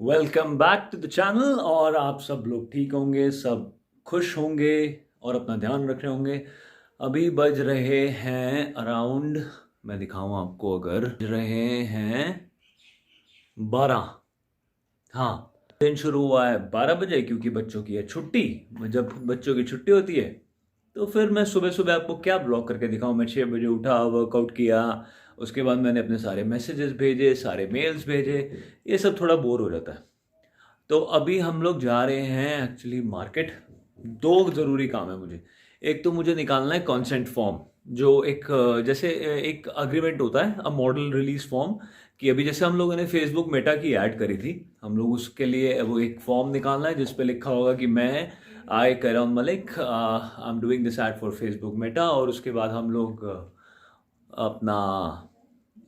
Welcome back to the channel. और आप सब लोग ठीक होंगे, सब खुश होंगे और अपना ध्यान रख रहे होंगे। अभी बज रहे हैं अराउंड, मैं दिखाऊं आपको, अगर बज रहे हैं 12। हाँ, दिन शुरू हुआ है 12 बजे क्योंकि बच्चों की है छुट्टी। जब बच्चों की छुट्टी होती है तो फिर मैं सुबह सुबह आपको क्या ब्लॉग करके दिखाऊं। मैं 6 बजे उठा, वर्कआउट किया, उसके बाद मैंने अपने सारे मैसेजेस भेजे, सारे मेल्स भेजे। ये सब थोड़ा बोर हो जाता है। तो अभी हम लोग जा रहे हैं एक्चुअली मार्केट। दो ज़रूरी काम है मुझे। एक तो मुझे निकालना है कॉन्सेंट फॉर्म, जो एक जैसे एक अग्रीमेंट होता है, अ मॉडल रिलीज फॉर्म। कि अभी जैसे हम लोगों ने फेसबुक मेटा की ऐड करी थी, हम लोग उसके लिए वो एक फॉर्म निकालना है जिस पे लिखा होगा कि मैं I Karam Malik, I am doing this ad for Facebook Meta. और उसके बाद हम लोग अपना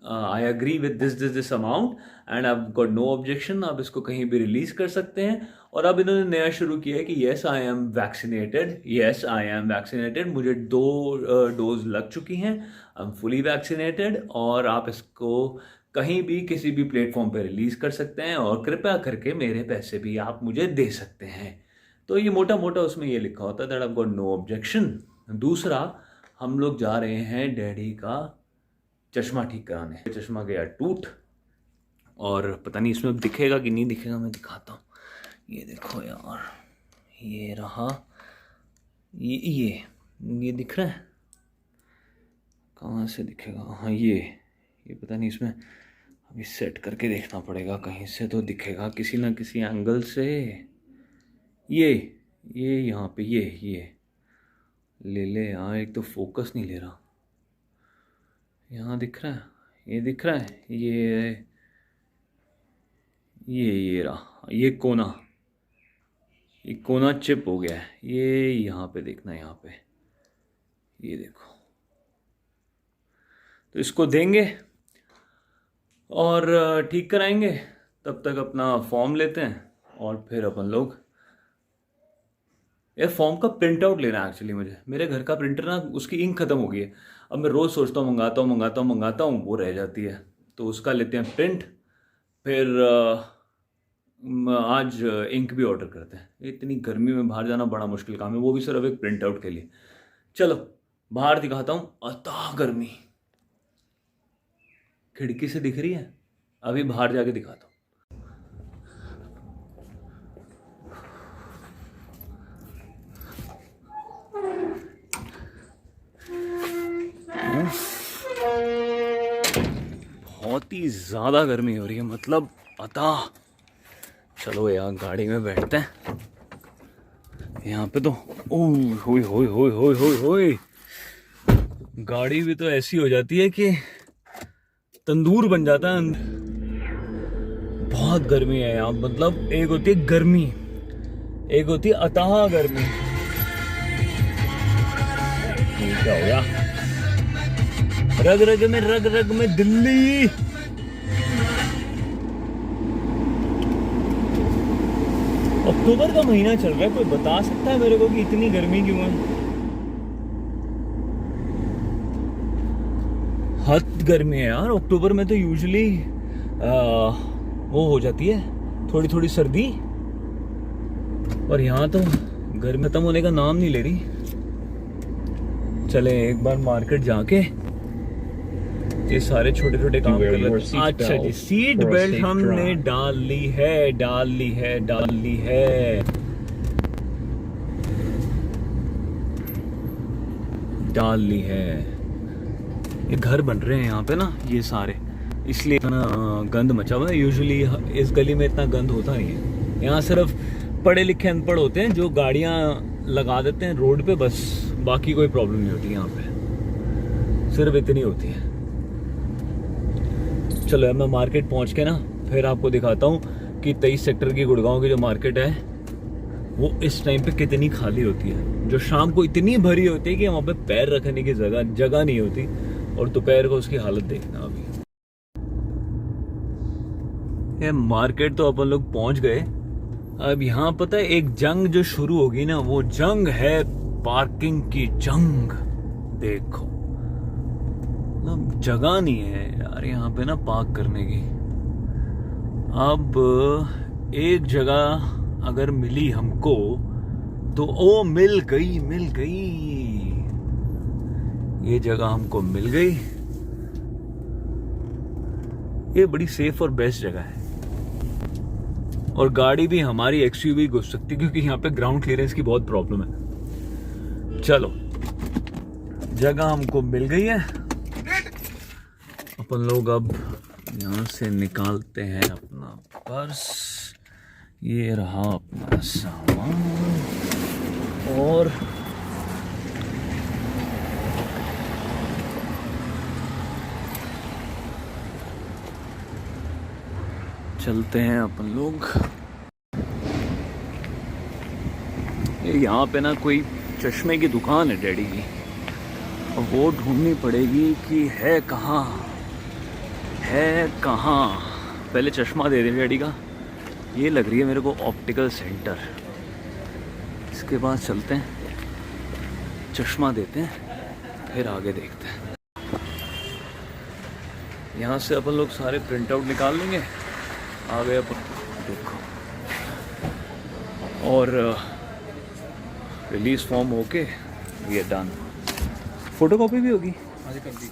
I agree with this amount and I got no objection. आप इसको कहीं भी रिलीज कर सकते हैं। और अब इन्होंने नया शुरू किया है कि yes I am vaccinated, yes I am vaccinated, मुझे 2 डोज लग चुकी हैं, आई एम फुली वैक्सीनेटेड। और आप इसको कहीं भी किसी भी प्लेटफॉर्म पे रिलीज कर सकते हैं और कृपया करके मेरे पैसे भी आप मुझे दे सकते हैं। तो ये मोटा मोटा उसमें ये लिखा होता है that I got no objection. दूसरा, हम लोग जा रहे हैं डैडी का चश्मा ठीक कराने। चश्मा गया टूट, और पता नहीं इसमें दिखेगा कि नहीं दिखेगा, मैं दिखाता हूँ। ये देखो यार, ये रहा, ये दिख रहा है, कहाँ से दिखेगा? हाँ, ये पता नहीं, इसमें अभी सेट करके देखना पड़ेगा, कहीं से तो दिखेगा किसी ना किसी एंगल से। ये यहाँ पे ये ले ले यार, एक तो फोकस नहीं ले रहा। यहाँ दिख रहा है, ये दिख रहा है, ये रहा, ये कोना चिप हो गया है। ये यहाँ पे देखना है, यहाँ पे ये देखो। तो इसको देंगे और ठीक कराएंगे। तब तक अपना फॉर्म लेते हैं और फिर अपन लोग, यार फॉर्म का प्रिंट आउट लेना है एक्चुअली मुझे। मेरे घर का प्रिंटर ना, उसकी इंक ख़त्म हो गई है। अब मैं रोज़ सोचता हूँ मंगाता हूँ, वो रह जाती है। तो उसका लेते हैं प्रिंट, फिर आज इंक भी ऑर्डर करते हैं। इतनी गर्मी में बाहर जाना बड़ा मुश्किल काम है, वो भी सिर्फ एक प्रिंट आउट के लिए। चलो बाहर दिखाता हूँ, अतः गर्मी खिड़की से दिख रही है, अभी बाहर जाके दिखाता हूँ। बहुत ही ज़्यादा गर्मी हो रही है, मतलब अतः। चलो यार गाड़ी में बैठते हैं। यहाँ पे तो ओए गाड़ी भी तो ऐसी हो जाती है कि तंदूर बन जाता है। बहुत गर्मी है यहाँ, मतलब एक होती है गर्मी, एक होती है अतः गर्मी। क्या हो गया? रग रग में दिल्ली। अक्टूबर का महीना चल रहा है, कोई बता सकता है मेरे को कि इतनी गर्मी क्यों है? हद गर्मी है यार। अक्टूबर में तो यूजुअली वो हो जाती है थोड़ी थोड़ी सर्दी, और यहाँ तो गर्मी खत्म होने का नाम नहीं ले रही। चले एक बार मार्केट जाके ये सारे छोटे छोटे काम कर लेते। अच्छा जी, सीट बेल्ट हमने डाल ली है। ये घर बन रहे हैं यहाँ पे ना, ये सारे, इसलिए इतना गंद मचा हुआ है। यूजुअली इस गली में इतना गंद होता नहीं है। यहाँ सिर्फ पढ़े लिखे अनपढ़ होते हैं जो गाड़ियाँ लगा देते हैं रोड पे, बस। बाकी कोई प्रॉब्लम नहीं होती यहाँ पे, सिर्फ इतनी होती है। चलो अब मैं मार्केट पहुँच के ना फिर आपको दिखाता हूँ कि 23 सेक्टर की गुड़गांव की जो मार्केट है वो इस टाइम पे कितनी खाली होती है। जो शाम को इतनी भरी होती है कि वहाँ पे पैर रखने की जगह नहीं होती, और दोपहर को उसकी हालत देखना। अभी ये मार्केट तो अपन लोग पहुँच गए। अब यहाँ पता है एक जंग जो शुरू होगी ना, वो जंग है पार्किंग की जंग। देखो मतलब जगह नहीं है यार यहाँ पे ना पार्क करने की। अब एक जगह अगर मिली हमको तो ओ मिल गई, ये जगह हमको मिल गई। ये बड़ी सेफ और बेस्ट जगह है और गाड़ी भी हमारी एक्सयूवी घुस सकती है क्योंकि यहाँ पे ग्राउंड क्लियरेंस की बहुत प्रॉब्लम है। चलो जगह हमको मिल गई है, अपन लोग अब यहाँ से निकालते हैं अपना पर्स। ये रहा अपना सामान और चलते हैं अपन लोग। ये यहाँ पे ना कोई चश्मे की दुकान है डैडी की, और वो ढूंढनी पड़ेगी कि है कहाँ। पहले चश्मा दे दे डैडी का। ये लग रही है मेरे को ऑप्टिकल सेंटर। इसके बाद चलते हैं, चश्मा देते हैं, फिर आगे देखते हैं। यहाँ से अपन लोग सारे प्रिंट आउट निकाल लेंगे। आ गए अपन, देखो, और रिलीज फॉर्म होके ये डन। फोटो कॉपी भी होगी आज कर दी।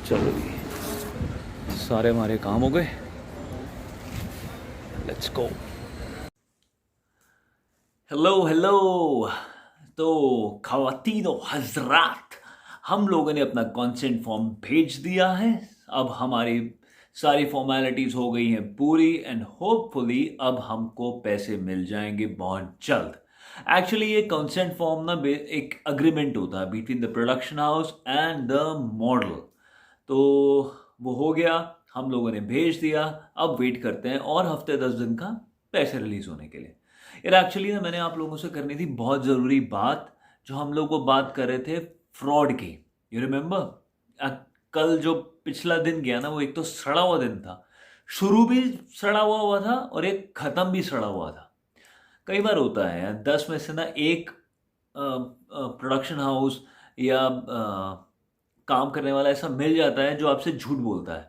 चलो जी, सारे हमारे काम हो गए। Let's go. हेलो। तो ख़वातीनो हजरात, हम लोगों ने अपना कंसेंट फॉर्म भेज दिया है। अब हमारी सारी फॉर्मेलिटीज़ हो गई हैं पूरी एंड होपफुली अब हमको पैसे मिल जाएंगे बहुत जल्द। एक्चुअली ये कंसेंट फॉर्म ना एक अग्रीमेंट होता है between the production house and the model. तो वो हो गया, हम लोगों ने भेज दिया। अब वेट करते हैं और हफ्ते 10 दिन का पैसे रिलीज होने के लिए। यार एक्चुअली ना मैंने आप लोगों से करनी थी बहुत ज़रूरी बात, जो हम लोग वो बात कर रहे थे फ्रॉड की। यू रिमेंबर कल जो पिछला दिन गया ना, वो एक तो सड़ा हुआ दिन था, शुरू भी सड़ा हुआ था और एक ख़त्म भी सड़ा हुआ था। कई बार होता है यार, 10 में से ना एक प्रोडक्शन हाउस या काम करने वाला ऐसा मिल जाता है जो आपसे झूठ बोलता है।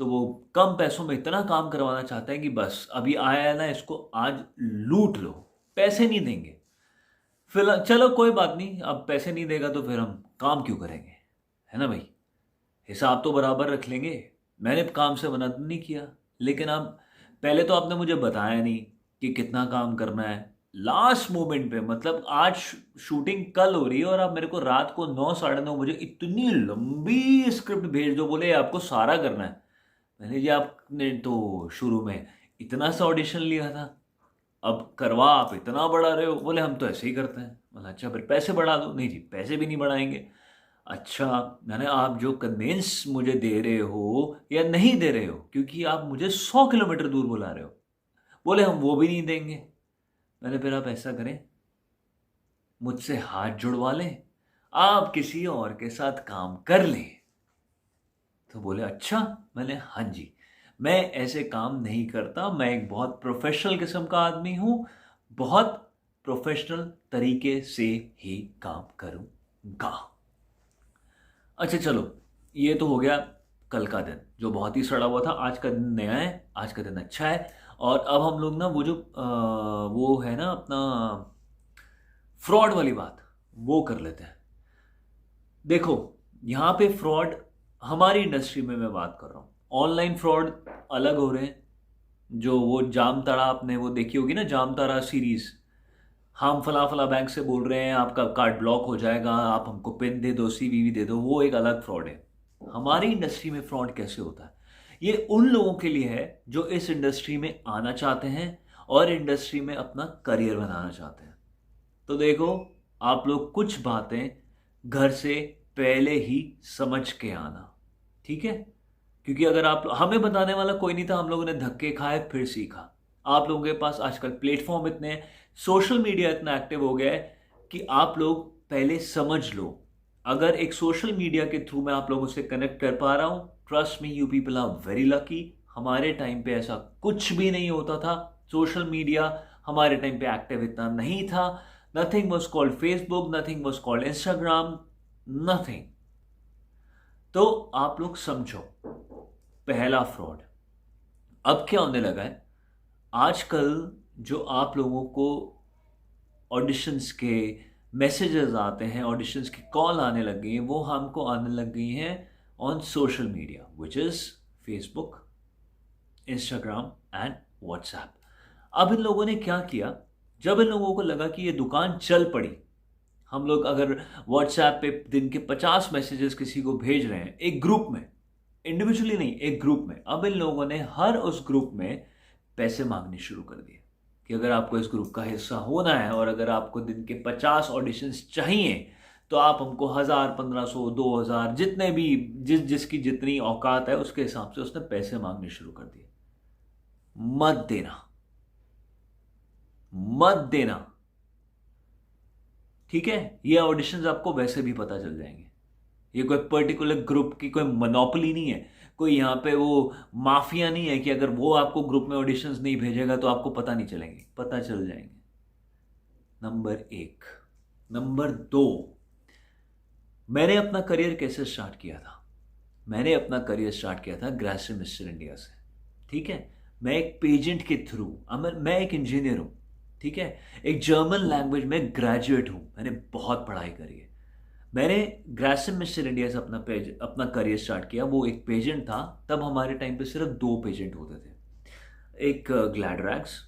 तो वो कम पैसों में इतना काम करवाना चाहता है कि बस अभी आया है ना, इसको आज लूट लो, पैसे नहीं देंगे। फिलहाल चलो कोई बात नहीं, अब पैसे नहीं देगा तो फिर हम काम क्यों करेंगे, है ना भाई। हिसाब तो बराबर रख लेंगे। मैंने काम से मना तो नहीं किया, लेकिन अब पहले तो आपने मुझे बताया नहीं कि कितना काम करना है। लास्ट मोमेंट पे, मतलब आज शूटिंग कल हो रही है और आप मेरे को रात को 9 साढ़े 9 बजे इतनी लंबी स्क्रिप्ट भेज दो, बोले आपको सारा करना है। मैंने जी आपने तो शुरू में इतना सा ऑडिशन लिया था, अब करवा आप इतना बढ़ा रहे हो। बोले हम तो ऐसे ही करते हैं। बोला अच्छा फिर पैसे बढ़ा दो। नहीं जी, पैसे भी नहीं बढ़ाएंगे। अच्छा, मैंने आप जो कन्वेंस मुझे दे रहे हो या नहीं दे रहे हो, क्योंकि आप मुझे 100 किलोमीटर दूर बुला रहे हो। बोले हम वो भी नहीं देंगे। मैंने फिर आप ऐसा करें, मुझसे हाथ जुड़वा लें, आप किसी और के साथ काम कर लें। तो बोले अच्छा। मैंने हाँ जी, मैं ऐसे काम नहीं करता, मैं एक बहुत प्रोफेशनल किस्म का आदमी हूँ, बहुत प्रोफेशनल तरीके से ही काम करूँगा। अच्छा चलो, ये तो हो गया कल का दिन जो बहुत ही सड़ा हुआ था। आज का दिन नया है, आज का दिन अच्छा है। और अब हम लोग ना वो जो वो है ना अपना फ्रॉड वाली बात, वो कर लेते हैं। देखो यहाँ पे फ्रॉड हमारी इंडस्ट्री में मैं बात कर रहा हूँ, ऑनलाइन फ्रॉड अलग हो रहे हैं। जो वो जामताड़ा, आपने वो देखी होगी ना जामताड़ा सीरीज, हम फला फला बैंक से बोल रहे हैं आपका कार्ड ब्लॉक हो जाएगा, आप हमको पिन दे दो, सीवीवी दे दो, वो एक अलग फ्रॉड है। हमारी इंडस्ट्री में फ्रॉड कैसे होता है, ये उन लोगों के लिए है जो इस इंडस्ट्री में आना चाहते हैं और इंडस्ट्री में अपना करियर बनाना चाहते हैं। तो देखो, आप लोग कुछ बातें घर से पहले ही समझ के आना, ठीक है। क्योंकि अगर आप, हमें बताने वाला कोई नहीं था, हम लोगों ने धक्के खाए फिर सीखा। आप लोगों के पास आजकल प्लेटफॉर्म इतने हैं, सोशल मीडिया इतना एक्टिव हो गया है कि आप लोग पहले समझ लो। अगर एक सोशल मीडिया के थ्रू मैं आप लोगों से कनेक्ट कर पा रहा हूं, trust me, you people are very lucky. हमारे टाइम पे ऐसा कुछ भी नहीं होता था। सोशल मीडिया हमारे टाइम पे एक्टिव इतना नहीं था। Nothing was called Facebook, nothing was called Instagram, nothing. तो आप लोग समझो, पहला फ्रॉड, अब क्या होने लगा है, आजकल जो आप लोगों को ऑडिशंस के मैसेजेस आते हैं, ऑडिशंस की कॉल आने लग गई हैं, वो हमको आने लग गई हैं on social media, which is Facebook, Instagram and WhatsApp. अब इन लोगों ने क्या किया, जब इन लोगों को लगा कि ये दुकान चल पड़ी, हम लोग अगर व्हाट्सएप पे दिन के 50 मैसेजेस किसी को भेज रहे हैं एक ग्रुप में, इंडिविजुअली नहीं, एक ग्रुप में, अब इन लोगों ने हर उस ग्रुप में पैसे मांगने शुरू कर दिए कि अगर आपको इस ग्रुप का हिस्सा होना है और अगर आपको दिन के 50 ऑडिशंस चाहिए तो आप हमको 1000, 1500, 2000, जितने भी जिसकी जितनी औकात है उसके हिसाब से उसने पैसे मांगने शुरू कर दिए। मत देना, मत देना, ठीक है। ये ऑडिशंस आपको वैसे भी पता चल जाएंगे। ये कोई पर्टिकुलर ग्रुप की कोई मोनोपोली नहीं है, कोई यहाँ पे वो माफिया नहीं है कि अगर वो आपको ग्रुप में ऑडिशंस नहीं भेजेगा तो आपको पता नहीं चलेंगे, पता चल जाएंगे। नंबर 1। नंबर 2, मैंने अपना करियर कैसे स्टार्ट किया था? मैंने अपना करियर स्टार्ट किया था ग्रेसिम मिस्टर इंडिया से, ठीक है। मैं एक पेजेंट के थ्रू, मैं एक इंजीनियर हूं, ठीक है, एक जर्मन लैंग्वेज में ग्रेजुएट हूं, मैंने बहुत पढ़ाई करी है। मैंने ग्रेसिम मिस्टर इंडिया से अपना करियर स्टार्ट किया। वो एक पेजेंट था, तब हमारे टाइम पे सिर्फ 2 पेजेंट होते थे, एक ग्लैडरैक्स,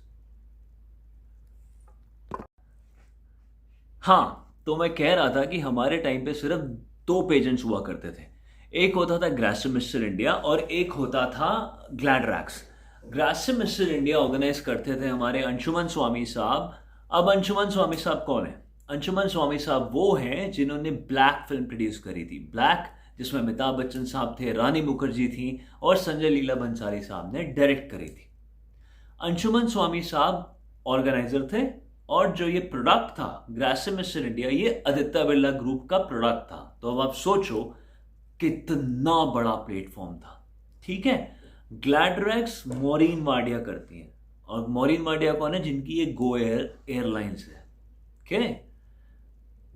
हाँ, तो मैं कह रहा था कि हमारे टाइम पे सिर्फ 2 पेजेंट्स हुआ करते थे। एक होता था ग्रेसिम मिस्टर इंडिया और एक होता था ग्लैडरैक्स। ग्रेसिम मिस्टर इंडिया ऑर्गेनाइज करते थे हमारे अंशुमन स्वामी साहब। अब अंशुमन स्वामी साहब कौन है? अंशुमन स्वामी साहब वो हैं जिन्होंने ब्लैक फिल्म प्रोड्यूस करी थी, ब्लैक, जिसमें अमिताभ बच्चन साहब थे, रानी मुखर्जी थी और संजय लीला भंसाली साहब ने डायरेक्ट करी थी। अंशुमन स्वामी साहब ऑर्गेनाइजर थे और जो ये प्रोडक्ट था ग्रेसिम मिस्टर इंडिया, ये आदित्य बिरला ग्रुप का प्रोडक्ट था। तो अब आप सोचो कितना बड़ा प्लेटफॉर्म था, ठीक है। ग्लैडरैक्स मॉरीन वाडिया करती है, और मॉरीन वाडिया कौन है? जिनकी ये गो एयरलाइंस है, ठीक है।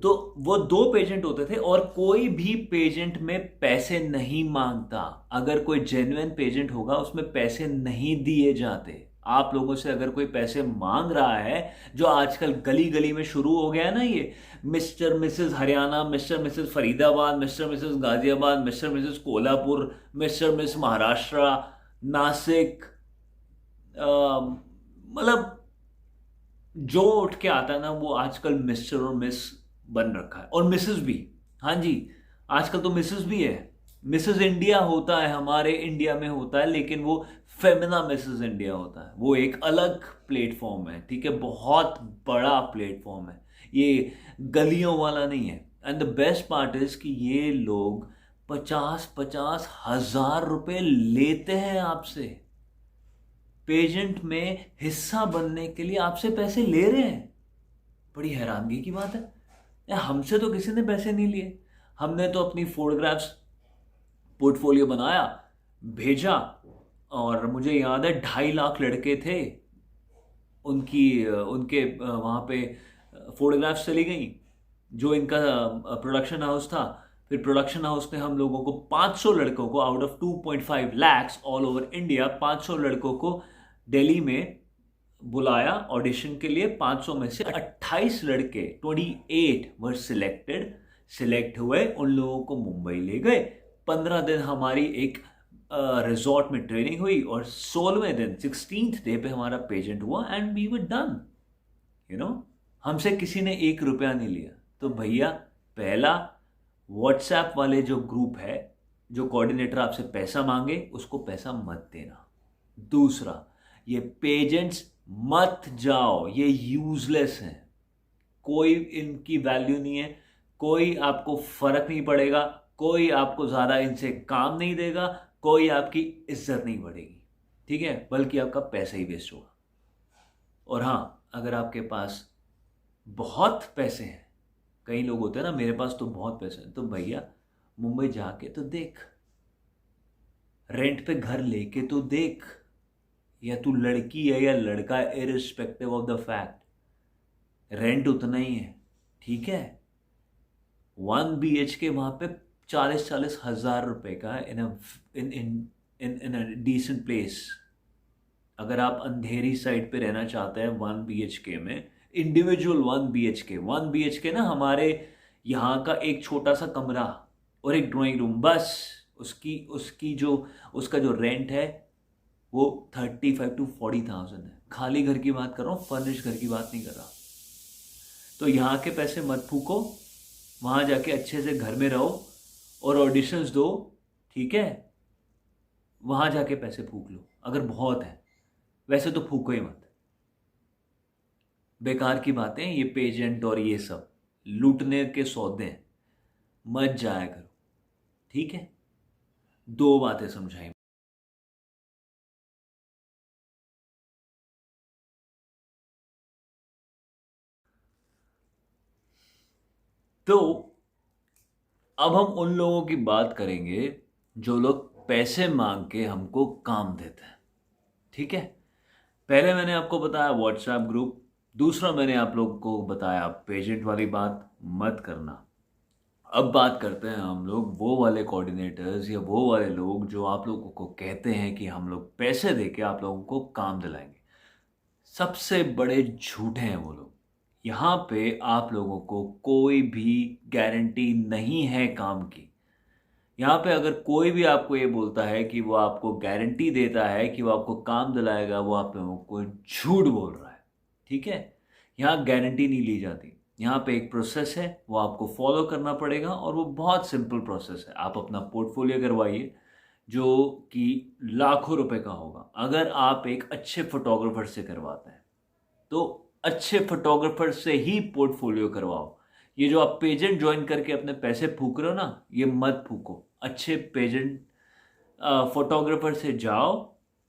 तो वो 2 पेजेंट होते थे और कोई भी पेजेंट में पैसे नहीं मांगता। अगर कोई जेन्युइन पेजेंट होगा उसमें पैसे नहीं दिए जाते। आप लोगों से अगर कोई पैसे मांग रहा है, जो आजकल गली गली में शुरू हो गया है ना, ये mister Mrs Haryana, mister Mrs Faridabad, mister Mrs Ghaziabad, mister Mrs Kolhapur, mister miss Maharashtra, Nashik, मतलब जो उठ के आता है ना वो आजकल मिस्टर और मिस बन रखा है, और मिसेस भी। हाँ जी, आजकल तो मिसेस भी है। मिसेस इंडिया होता है, हमारे इंडिया में होता है, लेकिन वो फेमिना मिसेस इंडिया होता है, वो एक अलग प्लेटफॉर्म है, ठीक है, बहुत बड़ा प्लेटफॉर्म है, ये गलियों वाला नहीं है। And the best part is कि ये लोग 50-50 हजार रुपए लेते हैं आपसे, पेजेंट में हिस्सा बनने के लिए आपसे पैसे ले रहे हैं। बड़ी हैरानगी की बात है। हमसे तो किसी ने पैसे नहीं लिए, हमने तो अपनी फोटोग्राफ्स पोर्टफोलियो बनाया, भेजा, और मुझे याद है 2.5 लाख लड़के थे, उनके वहाँ पे फोटोग्राफ्स चली गई, जो इनका प्रोडक्शन हाउस था। फिर प्रोडक्शन हाउस ने हम लोगों को 500 लड़कों को out of 2.5 lakh all over India, 500 लड़कों को दिल्ली में बुलाया ऑडिशन के लिए। 500 में से 28 लड़के, 28 वर सिलेक्ट हुए, उन लोगों को मुंबई ले गए। 15 दिन हमारी एक रिजॉर्ट में ट्रेनिंग हुई और 16वें दिन 16th डे पे हमारा पेजेंट हुआ and we were done. You know, हमसे किसी ने 1 रुपया नहीं लिया। तो भैया, पहला, व्हाट्सएप वाले जो ग्रुप है, जो कोऑर्डिनेटर आपसे पैसा मांगे उसको पैसा मत देना। दूसरा, ये पेजेंट्स मत जाओ, ये यूजलेस हैं, कोई इनकी वैल्यू नहीं है, कोई आपको फर्क नहीं पड़ेगा, कोई आपको ज्यादा इनसे काम नहीं देगा, कोई आपकी इज्जत नहीं बढ़ेगी, ठीक है, बल्कि आपका पैसा ही वेस्ट होगा। और हाँ, अगर आपके पास बहुत पैसे हैं, कई लोग होते हैं ना, मेरे पास तो बहुत पैसे हैं, तो भैया मुंबई जाके तो देख, रेंट पे घर लेके तो देख, या तू लड़की है या लड़का है, irrespective of the fact, rent उतना ही है, ठीक है। 1 BHK वहां पे 40-40 हजार रुपए का इन अ डिसेंट प्लेस, अगर आप अंधेरी साइड पे रहना चाहते हैं 1 BHK में, इंडिविजुअल 1 BHK ना, हमारे यहाँ का एक छोटा सा कमरा और एक ड्राइंग रूम, बस उसकी उसकी जो उसका जो रेंट है वो 35 to 40,000 है। खाली घर की बात कर रहा हूँ, फर्निश घर की बात नहीं कर रहा। तो यहाँ के पैसे मत फूको, वहाँ जाके अच्छे से घर में रहो और ऑडिशंस दो, ठीक है? वहाँ जाके पैसे फूक लो अगर बहुत है, वैसे तो फूको ही मत। बेकार की बातें, ये पेजेंट और ये सब लूटने के सौदे हैं, मत जाया करो, ठीक है? 2 बातें समझाई। तो अब हम उन लोगों की बात करेंगे जो लोग पैसे मांग के हमको काम देते हैं, ठीक है? पहले मैंने आपको बताया व्हाट्सएप ग्रुप, दूसरा मैंने आप लोग को बताया पेजेंट वाली बात मत करना। अब बात करते हैं हम लोग वो वाले कोऑर्डिनेटर्स या वो वाले लोग जो आप लोगों को कहते हैं कि हम लोग पैसे देके आप लोगों को काम दिलाएंगे। सबसे बड़े झूठे हैं वो लोग। यहाँ पे आप लोगों को कोई भी गारंटी नहीं है काम की। यहाँ पे अगर कोई भी आपको ये बोलता है कि वो आपको गारंटी देता है कि वो आपको काम दिलाएगा, वो आप लोगों को झूठ बोल रहा है, ठीक है? यहाँ गारंटी नहीं ली जाती। यहाँ पे एक प्रोसेस है, वो आपको फॉलो करना पड़ेगा और वो बहुत सिंपल प्रोसेस है। आप अपना पोर्टफोलियो करवाइए जो कि लाखों रुपए का होगा। अगर आप एक अच्छे फोटोग्राफर से करवाते हैं तो अच्छे फोटोग्राफर से ही पोर्टफोलियो करवाओ। ये जो आप पेजेंट ज्वाइन करके अपने पैसे फूक रहे हो ना, ये मत फूको। अच्छे पेजेंट फोटोग्राफर से जाओ,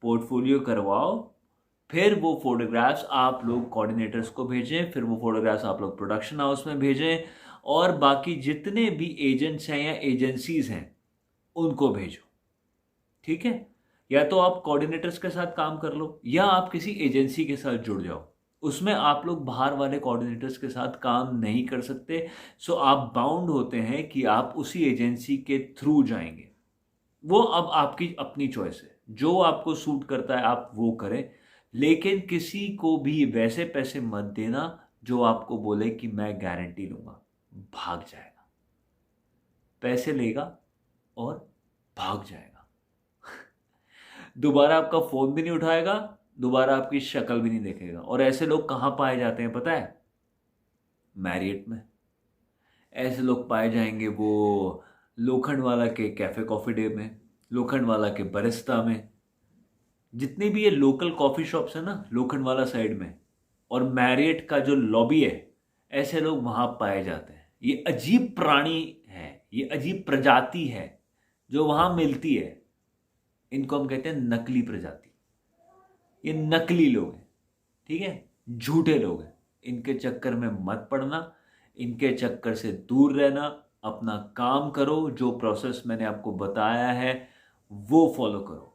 पोर्टफोलियो करवाओ, फिर वो फोटोग्राफ्स आप लोग कोऑर्डिनेटर्स को भेजें, फिर वो फोटोग्राफ्स आप लोग प्रोडक्शन हाउस में भेजें और बाकी जितने भी एजेंट्स हैं या एजेंसीज हैं उनको भेजो, ठीक है? या तो आप कोऑर्डिनेटर्स के साथ काम कर लो या आप किसी एजेंसी के साथ जुड़ जाओ। उसमें आप लोग बाहर वाले कोऑर्डिनेटर्स के साथ काम नहीं कर सकते, सो आप बाउंड होते हैं कि आप उसी एजेंसी के थ्रू जाएंगे। वो अब आपकी अपनी चॉइस है, जो आपको सूट करता है आप वो करें, लेकिन किसी को भी वैसे पैसे मत देना जो आपको बोले कि मैं गारंटी लूंगा। भाग जाएगा, पैसे लेगा और भाग जाएगा। दोबारा आपका फोन भी नहीं उठाएगा, दोबारा आपकी शक्ल भी नहीं देखेगा। और ऐसे लोग कहाँ पाए जाते हैं पता है? मैरियट में। ऐसे लोग पाए जाएंगे वो लोखंड वाला के कैफे कॉफी डे में, लोखंड वाला के बरिस्ता में, जितनी भी ये लोकल कॉफी शॉप्स है ना लोखंड वाला साइड में, और मैरियट का जो लॉबी है, ऐसे लोग वहां पाए जाते हैं। ये अजीब प्राणी है, ये अजीब प्रजाति है जो वहां मिलती है। इनको हम कहते हैं नकली प्रजाति। ये नकली लोग हैं, ठीक है? झूठे लोग हैं। इनके चक्कर में मत पड़ना, इनके चक्कर से दूर रहना। अपना काम करो, जो प्रोसेस मैंने आपको बताया है वो फॉलो करो।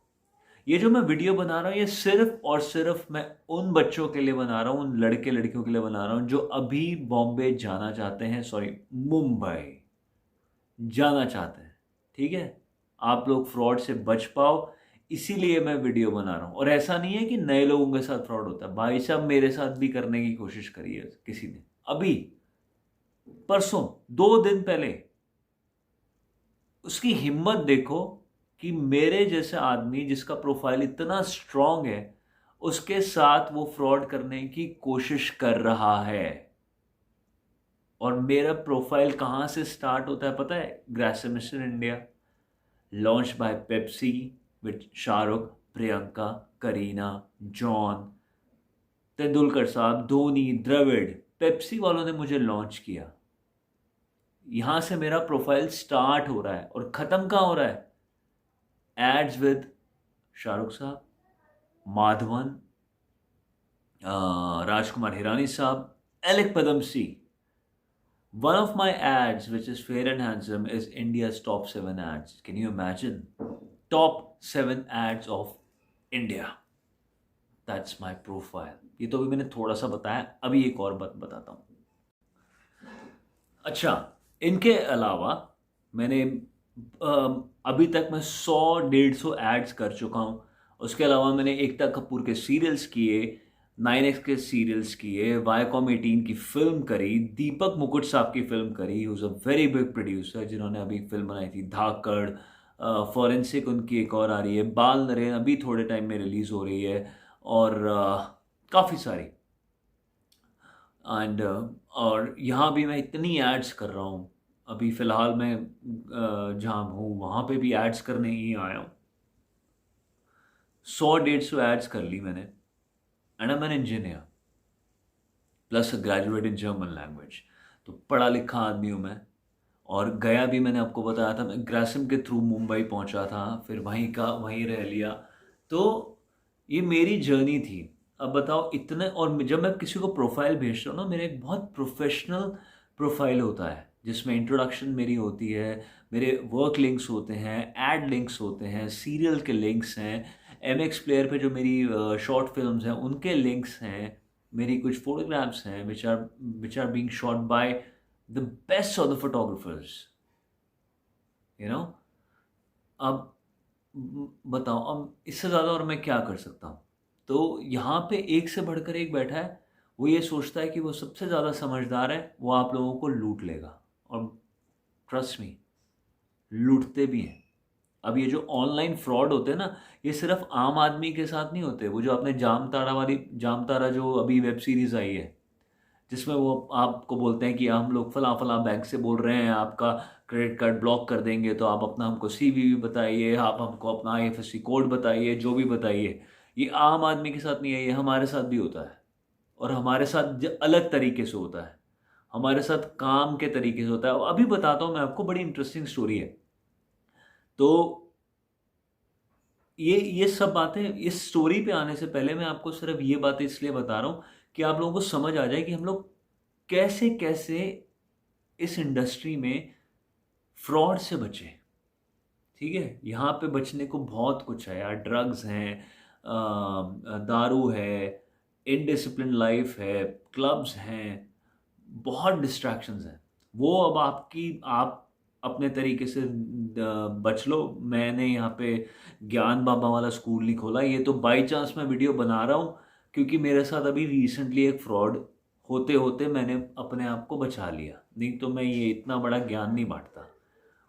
ये जो मैं वीडियो बना रहा हूँ ये सिर्फ और सिर्फ मैं उन बच्चों के लिए बना रहा हूँ, उन लड़के लड़कियों के लिए बना रहा हूँ जो अभी बॉम्बे जाना चाहते हैं, सॉरी मुंबई जाना चाहते हैं, ठीक है? आप लोग फ्रॉड से बच पाओ, इसीलिए मैं वीडियो बना रहा हूँ। और ऐसा नहीं है कि नए लोगों के साथ फ्रॉड होता है। भाई साहब मेरे साथ भी करने की कोशिश करी है किसी ने, अभी परसों 2 दिन पहले। उसकी हिम्मत देखो कि मेरे जैसा आदमी जिसका प्रोफाइल इतना स्ट्रांग है उसके साथ वो फ्रॉड करने की कोशिश कर रहा है। और मेरा प्रोफाइल कहाँ से स्टार्ट होता है पता है? ग्रासिमिस्टर India, launch by Pepsi with Shahrukh, Priyanka, Kareena, John, Tendulkar साहब, धोनी, द्रविड़। पेप्सी वालों ने मुझे लॉन्च किया। यहां से मेरा प्रोफाइल स्टार्ट हो रहा है और खत्म कहाँ हो रहा है? एड्स विद शाहरुख साहब, माधवन, राजकुमार हिरानी साहब, Alyque Padamsee. One of my ads, which is Fair and Handsome, is India's top 7 ads. Can you imagine? Top 7 ads of India. That's my profile. ये तो अभी मैंने थोड़ा सा बताया, अभी एक और बात बताता हूँ। अच्छा, इनके अलावा मैंने अभी तक मैं 100-150 एड्स कर चुका हूँ उसके अलावा मैंने एकता कपूर के सीरियल्स किए, 9X के सीरियल्स किए, वाईकॉम 18 की फिल्म करी, दीपक मुकुट साहब की फिल्म करी, who is a very big producer, जिन्होंने अभी फिल्म बनाई थी धाकड़, फॉरेंसिक उनकी एक और आ रही है, बाल नरेन अभी थोड़े टाइम में रिलीज़ हो रही है, और काफ़ी सारी। एंड और यहाँ भी मैं इतनी एड्स कर रहा हूँ, अभी फ़िलहाल मैं जहाँ हूँ वहाँ पे भी एड्स करने ही आया हूँ। 100-150 एड्स कर ली मैंने, and I am an engineer plus graduate in German language, तो पढ़ा लिखा आदमी हूँ मैं। और गया भी मैंने आपको बताया था, मैं ग्रासिम के थ्रू मुंबई पहुँचा था, फिर वहीं रह लिया। तो ये मेरी जर्नी थी। अब बताओ इतने, और जब मैं किसी को प्रोफाइल भेजता हूँ ना, मेरा एक बहुत प्रोफेशनल प्रोफाइल होता है जिसमें इंट्रोडक्शन मेरी होती है, मेरे वर्क लिंक्स होते हैं, एड लिंक्स होते हैं, सीरियल के लिंक्स हैं, MX प्लेयर पे जो मेरी शॉर्ट फिल्म्स हैं उनके लिंक्स हैं, मेरी कुछ फोटोग्राफ्स हैं which are being shot by the best of the photographers, you know. अब बताओ, अब इससे ज़्यादा और मैं क्या कर सकता हूँ? तो यहाँ पे एक से बढ़कर एक बैठा है, वो ये सोचता है कि वो सबसे ज़्यादा समझदार है, वो आप लोगों को लूट लेगा, और ट्रस्ट मी, लूटते भी हैं। अब ये जो ऑनलाइन फ्रॉड होते हैं ना, ये सिर्फ आम आदमी के साथ नहीं होते। वो जो आपने जामतारा जो अभी वेब सीरीज़ आई है, जिसमें वो आपको बोलते हैं कि हम लोग फलां फलां बैंक से बोल रहे हैं, आपका क्रेडिट कार्ड ब्लॉक कर देंगे, तो आप अपना हमको CVV बताइए, आप हमको अपना IFSC कोड बताइए, जो भी बताइए। ये आम आदमी के साथ नहीं है, ये हमारे साथ भी होता है, और हमारे साथ अलग तरीके से होता है, हमारे साथ काम के तरीके से होता है। अभी बताता हूँ मैं आपको, बड़ी इंटरेस्टिंग स्टोरी है। तो ये सब बातें, इस स्टोरी पे आने से पहले मैं आपको सिर्फ ये बातें इसलिए बता रहा हूँ कि आप लोगों को समझ आ जाए कि हम लोग कैसे कैसे इस इंडस्ट्री में फ्रॉड से बचें। ठीक है, यहाँ पे बचने को बहुत कुछ है यार। ड्रग्स हैं, दारू है, इनडिसिप्लिन लाइफ है, क्लब्स हैं, बहुत डिस्ट्रैक्शंस हैं। वो अब आप अपने तरीके से बच लो। मैंने यहाँ पे ज्ञान बाबा वाला स्कूल नहीं खोला, ये तो बाई चांस मैं वीडियो बना रहा हूँ क्योंकि मेरे साथ अभी रिसेंटली एक फ्रॉड होते होते मैंने अपने आप को बचा लिया, नहीं तो मैं ये इतना बड़ा ज्ञान नहीं बांटता।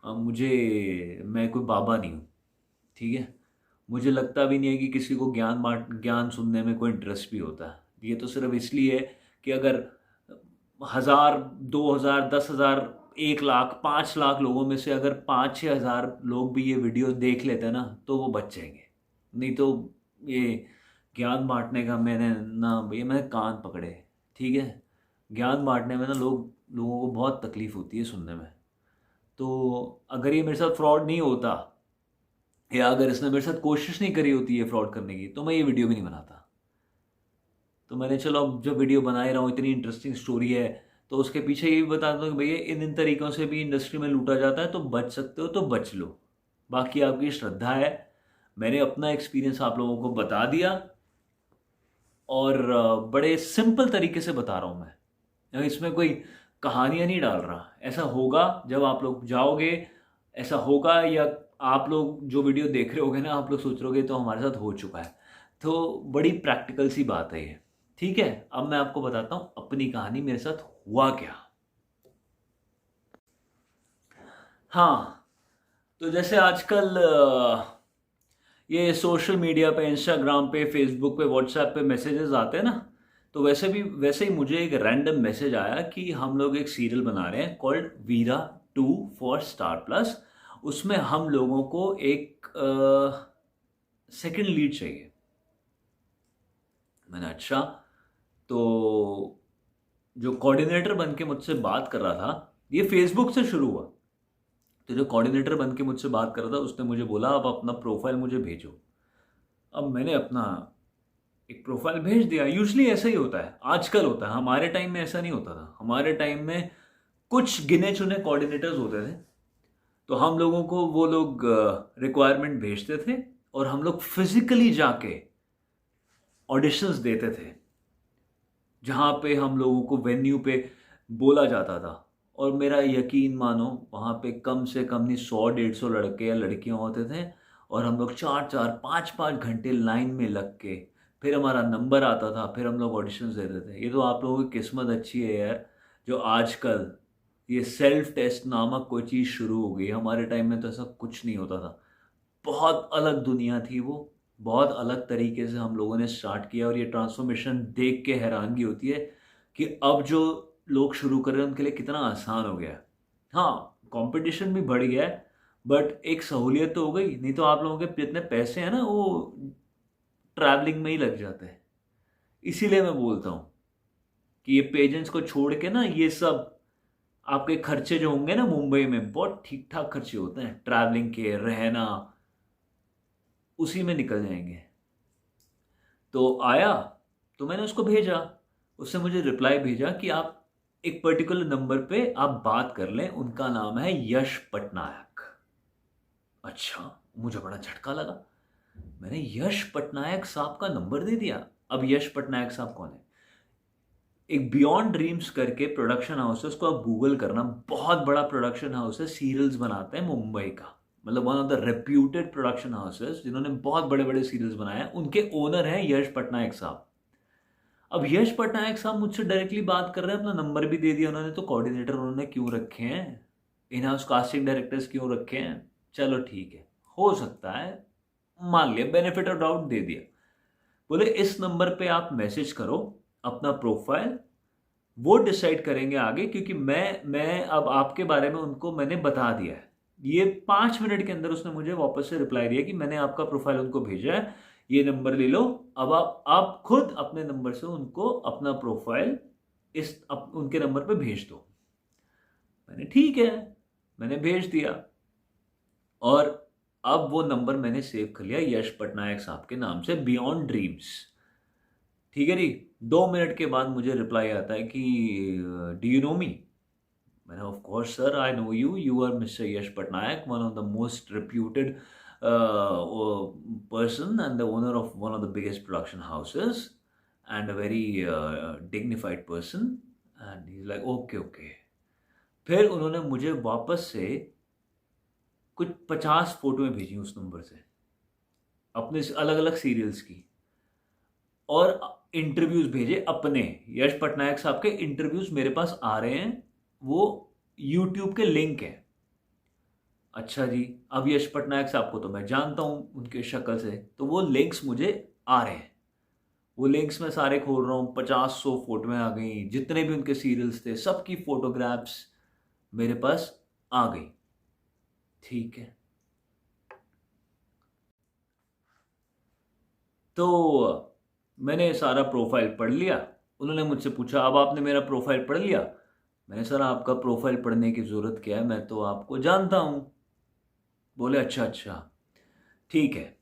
मैं कोई बाबा नहीं हूँ, ठीक है। मुझे लगता भी नहीं है कि किसी को ज्ञान सुनने में कोई इंटरेस्ट भी होता है। ये तो सिर्फ इसलिए है कि अगर 1000, 2000, 10,000, 1 लाख, 5 लाख लोगों में से अगर 5-6 हज़ार लोग भी ये वीडियो देख लेते हैं ना, तो वो बच जाएंगे। नहीं तो ये ज्ञान बांटने का मैंने कान पकड़े, ठीक है। ज्ञान बांटने में ना लोगों को बहुत तकलीफ होती है सुनने में। तो अगर ये मेरे साथ फ्रॉड नहीं होता, या अगर इसने मेरे साथ कोशिश नहीं करी होती है फ्रॉड करने की, तो मैं ये वीडियो भी नहीं बनाता। तो मैंने चलो अब जब वीडियो बना ही रहा हूँ, इतनी इंटरेस्टिंग स्टोरी है, तो उसके पीछे ये भी बता दूँ कि भैया इन तरीक़ों से भी इंडस्ट्री में लूटा जाता है, तो बच सकते हो तो बच लो, बाकी आपकी श्रद्धा है। मैंने अपना एक्सपीरियंस आप लोगों को बता दिया, और बड़े सिंपल तरीके से बता रहा हूँ मैं, इसमें कोई कहानियाँ नहीं डाल रहा। ऐसा होगा जब आप लोग जाओगे, ऐसा होगा, या आप लोग जो वीडियो देख रहे होगे ना, आप लोग सोच रहे तो हमारे साथ हो चुका है। तो बड़ी प्रैक्टिकल सी बात है ये, ठीक है। अब मैं आपको बताता हूँ अपनी कहानी, मेरे साथ हुआ क्या। हाँ, तो जैसे आजकल ये सोशल मीडिया पे, इंस्टाग्राम पे, फेसबुक पे, व्हाट्सएप पे मैसेजेस आते हैं ना, तो वैसे ही मुझे एक रैंडम मैसेज आया कि हम लोग एक सीरियल बना रहे हैं called Veera 2 for Star Plus. उसमें हम लोगों को एक सेकंड लीड चाहिए। मैंने अच्छा, तो जो कोऑर्डिनेटर बन के मुझसे बात कर रहा था, ये फेसबुक से शुरू हुआ। तो जो कोऑर्डिनेटर बन के मुझसे बात कर रहा था, उसने मुझे बोला आप अपना प्रोफाइल मुझे भेजो। अब मैंने अपना एक प्रोफाइल भेज दिया। यूजली ऐसा ही होता है, आजकल होता है, हमारे टाइम में ऐसा नहीं होता था। हमारे टाइम में कुछ गिने चुने कोऑर्डिनेटर्स होते थे, तो हम लोगों को वो लोग रिक्वायरमेंट भेजते थे, और हम लोग फिजिकली जाके ऑडिशंस देते थे, जहाँ पे हम लोगों को वेन्यू पे बोला जाता था। और मेरा यकीन मानो, वहाँ पे कम से कम नहीं 100-150 लड़के या लड़कियाँ होते थे, और हम लोग 4-4 5-5 घंटे लाइन में लग के फिर हमारा नंबर आता था, फिर हम लोग ऑडिशंस देते थे। ये तो आप लोगों की किस्मत अच्छी है यार, जो आजकल ये सेल्फ टेस्ट नामक कोई चीज़ शुरू हो गई। हमारे टाइम में तो ऐसा कुछ नहीं होता था। बहुत अलग दुनिया थी वो, बहुत अलग तरीके से हम लोगों ने स्टार्ट किया, और ये ट्रांसफॉर्मेशन देख के हैरानगी होती है कि अब जो लोग शुरू कर रहे हैं उनके लिए कितना आसान हो गया है। हाँ, कंपटीशन भी बढ़ गया है, बट एक सहूलियत तो हो गई। नहीं तो आप लोगों के जितने पैसे हैं ना वो ट्रैवलिंग में ही लग जाते हैं। इसीलिए मैं बोलता हूँ कि ये पेजेंट्स को छोड़ के ना, ये सब आपके खर्चे जो होंगे ना मुंबई में, बहुत ठीक ठाक खर्चे होते हैं, ट्रैवलिंग के, रहना, उसी में निकल जाएंगे। तो आया, तो मैंने उसको भेजा, उसने मुझे रिप्लाई भेजा कि आप एक पर्टिकुलर नंबर पे आप बात कर लें, उनका नाम है यश पटनायक। अच्छा, मुझे बड़ा झटका लगा। मैंने यश पटनायक साहब का नंबर दे दिया। अब यश पटनायक साहब कौन है? एक बियॉन्ड ड्रीम्स करके प्रोडक्शन हाउस है, उसको आप गूगल करना, बहुत बड़ा प्रोडक्शन हाउस है, सीरियल्स बनाते हैं मुंबई का, मतलब one of the reputed production houses जिन्होंने बहुत बड़े बड़े सीरियल्स बनाए हैं। उनके ओनर हैं यश पटनायक साहब। अब यश पटनायक साहब मुझसे डायरेक्टली बात कर रहे हैं, अपना नंबर भी दे दिया उन्होंने। तो कोऑर्डिनेटर उन्होंने क्यों रखे हैं, इन हाउस कास्टिंग डायरेक्टर्स क्यों रखे हैं? चलो ठीक है, हो सकता है, मान लिया, बेनिफिट ऑफ डाउट दे दिया। बोले इस नंबर पे आप मैसेज करो अपना प्रोफाइल, वो डिसाइड करेंगे आगे, क्योंकि मैं अब आपके बारे में उनको मैंने बता दिया है। ये 5 मिनट के अंदर उसने मुझे वापस से रिप्लाई दिया कि मैंने आपका प्रोफाइल उनको भेजा है, ये नंबर ले लो। अब आप खुद अपने नंबर से उनको अपना प्रोफाइल उनके नंबर पे भेज दो। मैंने ठीक है, मैंने भेज दिया, और अब वो नंबर मैंने सेव कर लिया यश पटनायक साहब के नाम से, बियॉन्ड ड्रीम्स। ठीक है जी। 2 मिनट के बाद मुझे रिप्लाई आता है कि डू यू नो मी? मैंने of course sir, I know you, you are mister Yash Patnaik, one of the most reputed person and the owner of one of the biggest production houses and a very dignified person. And he's like okay. फिर उन्होंने मुझे वापस से कुछ 50 फोटोएं भेजी उस number से, अपने अलग अलग सीरियल्स की, और इंटरव्यूज भेजे अपने। यश पटनायक साहब के इंटरव्यूज मेरे पास आ रहे हैं, वो यूट्यूब के लिंक है। अच्छा जी, अब यश पटनायक साहब को तो मैं जानता हूं उनके शक्ल से, तो वो लिंक्स मुझे आ रहे हैं। वो लिंक्स मैं सारे खोल रहा हूँ, 50-100 फोटोएं आ गई, जितने भी उनके सीरियल्स थे सबकी फोटोग्राफ्स मेरे पास आ गई। ठीक है, तो मैंने सारा प्रोफाइल पढ़ लिया। उन्होंने मुझसे पूछा अब आपने मेरा प्रोफाइल पढ़ लिया? मैंने सर आपका प्रोफाइल पढ़ने की ज़रूरत क्या है, मैं तो आपको जानता हूँ। बोले अच्छा ठीक है,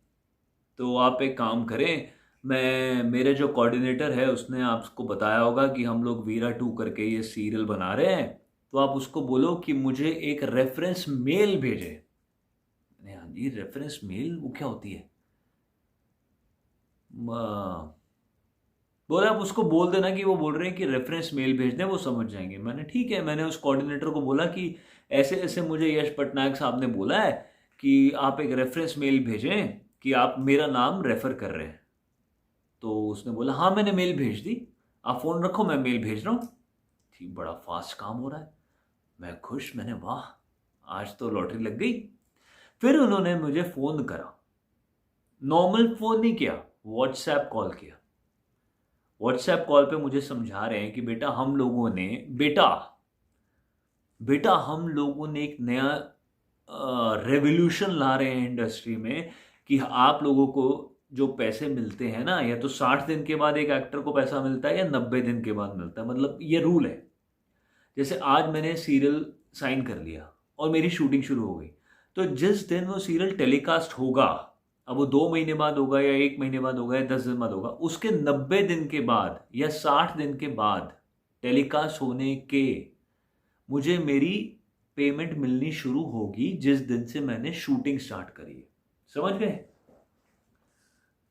तो आप एक काम करें, मेरे जो कोऑर्डिनेटर है उसने आपको बताया होगा कि हम लोग वीरा 2 करके ये सीरियल बना रहे हैं, तो आप उसको बोलो कि मुझे एक रेफरेंस मेल भेजे। हाँ जी, रेफरेंस मेल वो क्या होती है? बोला आप उसको बोल देना कि वो बोल रहे हैं कि रेफरेंस मेल भेज दें, वो समझ जाएंगे। मैंने ठीक है, मैंने उस कोऑर्डिनेटर को बोला कि ऐसे ऐसे मुझे यश पटनायक साहब ने बोला है कि आप एक रेफरेंस मेल भेजें कि आप मेरा नाम रेफर कर रहे हैं। तो उसने बोला हाँ मैंने मेल भेज दी, आप फ़ोन रखो मैं मेल भेज रहा हूँ। ठीक, बड़ा फास्ट काम हो रहा है। मैं खुश, मैंने वाह आज तो लॉटरी लग गई। फिर उन्होंने मुझे फ़ोन करा, नॉर्मल फ़ोन नहीं किया, व्हाट्सएप कॉल किया। व्हाट्सएप कॉल पे मुझे समझा रहे हैं कि बेटा हम लोगों ने एक नया रेवोल्यूशन ला रहे हैं इंडस्ट्री में, कि आप लोगों को जो पैसे मिलते हैं ना, या तो 60 दिन के बाद एक एक्टर को पैसा मिलता है या 90 दिन के बाद मिलता है, मतलब ये रूल है। जैसे आज मैंने सीरियल साइन कर लिया और मेरी शूटिंग शुरू हो गई, तो जिस दिन वो सीरियल टेलीकास्ट होगा, अब वो 2 महीने बाद होगा या 1 महीने बाद होगा या 10 दिन बाद होगा, उसके 90 दिन के बाद या 60 दिन के बाद टेलीकास्ट होने के मुझे मेरी पेमेंट मिलनी शुरू होगी जिस दिन से मैंने शूटिंग स्टार्ट करी है। समझ गए?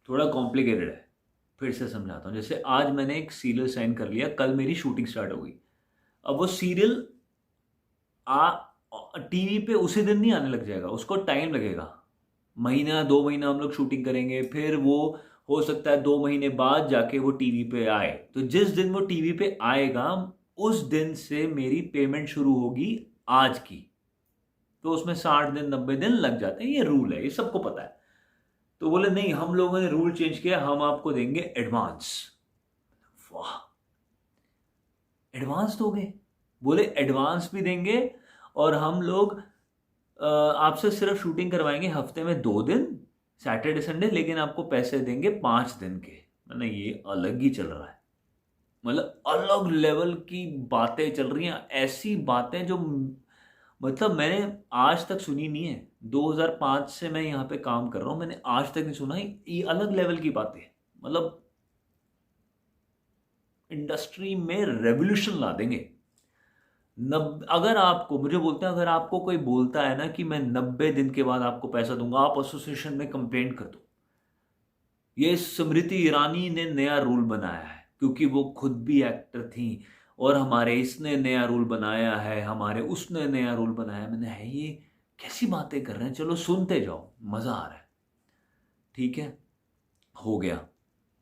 थोड़ा कॉम्प्लिकेटेड है, फिर से समझाता हूँ। जैसे आज मैंने एक सीरियल साइन कर लिया, कल मेरी शूटिंग स्टार्ट हो गई। अब वो सीरियल टीवी पे उसी दिन नहीं आने लग जाएगा, उसको टाइम लगेगा। महीना 2 महीना हम लोग शूटिंग करेंगे, फिर वो हो सकता है 2 महीने बाद जाके वो टीवी पे आए। तो जिस दिन वो टीवी पे आएगा उस दिन से मेरी पेमेंट शुरू होगी आज की। तो उसमें 60 दिन 90 दिन लग जाते हैं, ये रूल है, ये सबको पता है। तो बोले नहीं, हम लोगों ने रूल चेंज किया, हम आपको देंगे एडवांस। वाह, एडवांस दोगे? बोले एडवांस भी देंगे और हम लोग आपसे सिर्फ शूटिंग करवाएंगे हफ्ते में 2 दिन, सैटरडे संडे, लेकिन आपको पैसे देंगे 5 दिन के। मैंने ये अलग ही चल रहा है, मतलब अलग लेवल की बातें चल रही हैं, ऐसी बातें जो मतलब मैंने आज तक सुनी नहीं है। 2005 से मैं यहाँ पे काम कर रहा हूँ, मैंने आज तक नहीं सुना। ये अलग लेवल की बातें, मतलब इंडस्ट्री में रेवोल्यूशन ला देंगे। अगर आपको, मुझे बोलते हैं, अगर आपको कोई बोलता है ना कि मैं 90 दिन के बाद आपको पैसा दूंगा, आप एसोसिएशन में कंप्लेंट कर दो। ये स्मृति ईरानी ने नया रूल बनाया है, क्योंकि वो खुद भी एक्टर थी, और हमारे इसने नया रूल बनाया है, हमारे उसने नया रूल बनाया। मैंने है ये कैसी बातें कर रहे हैं, चलो सुनते जाओ, मजा आ रहा है। ठीक है, हो गया,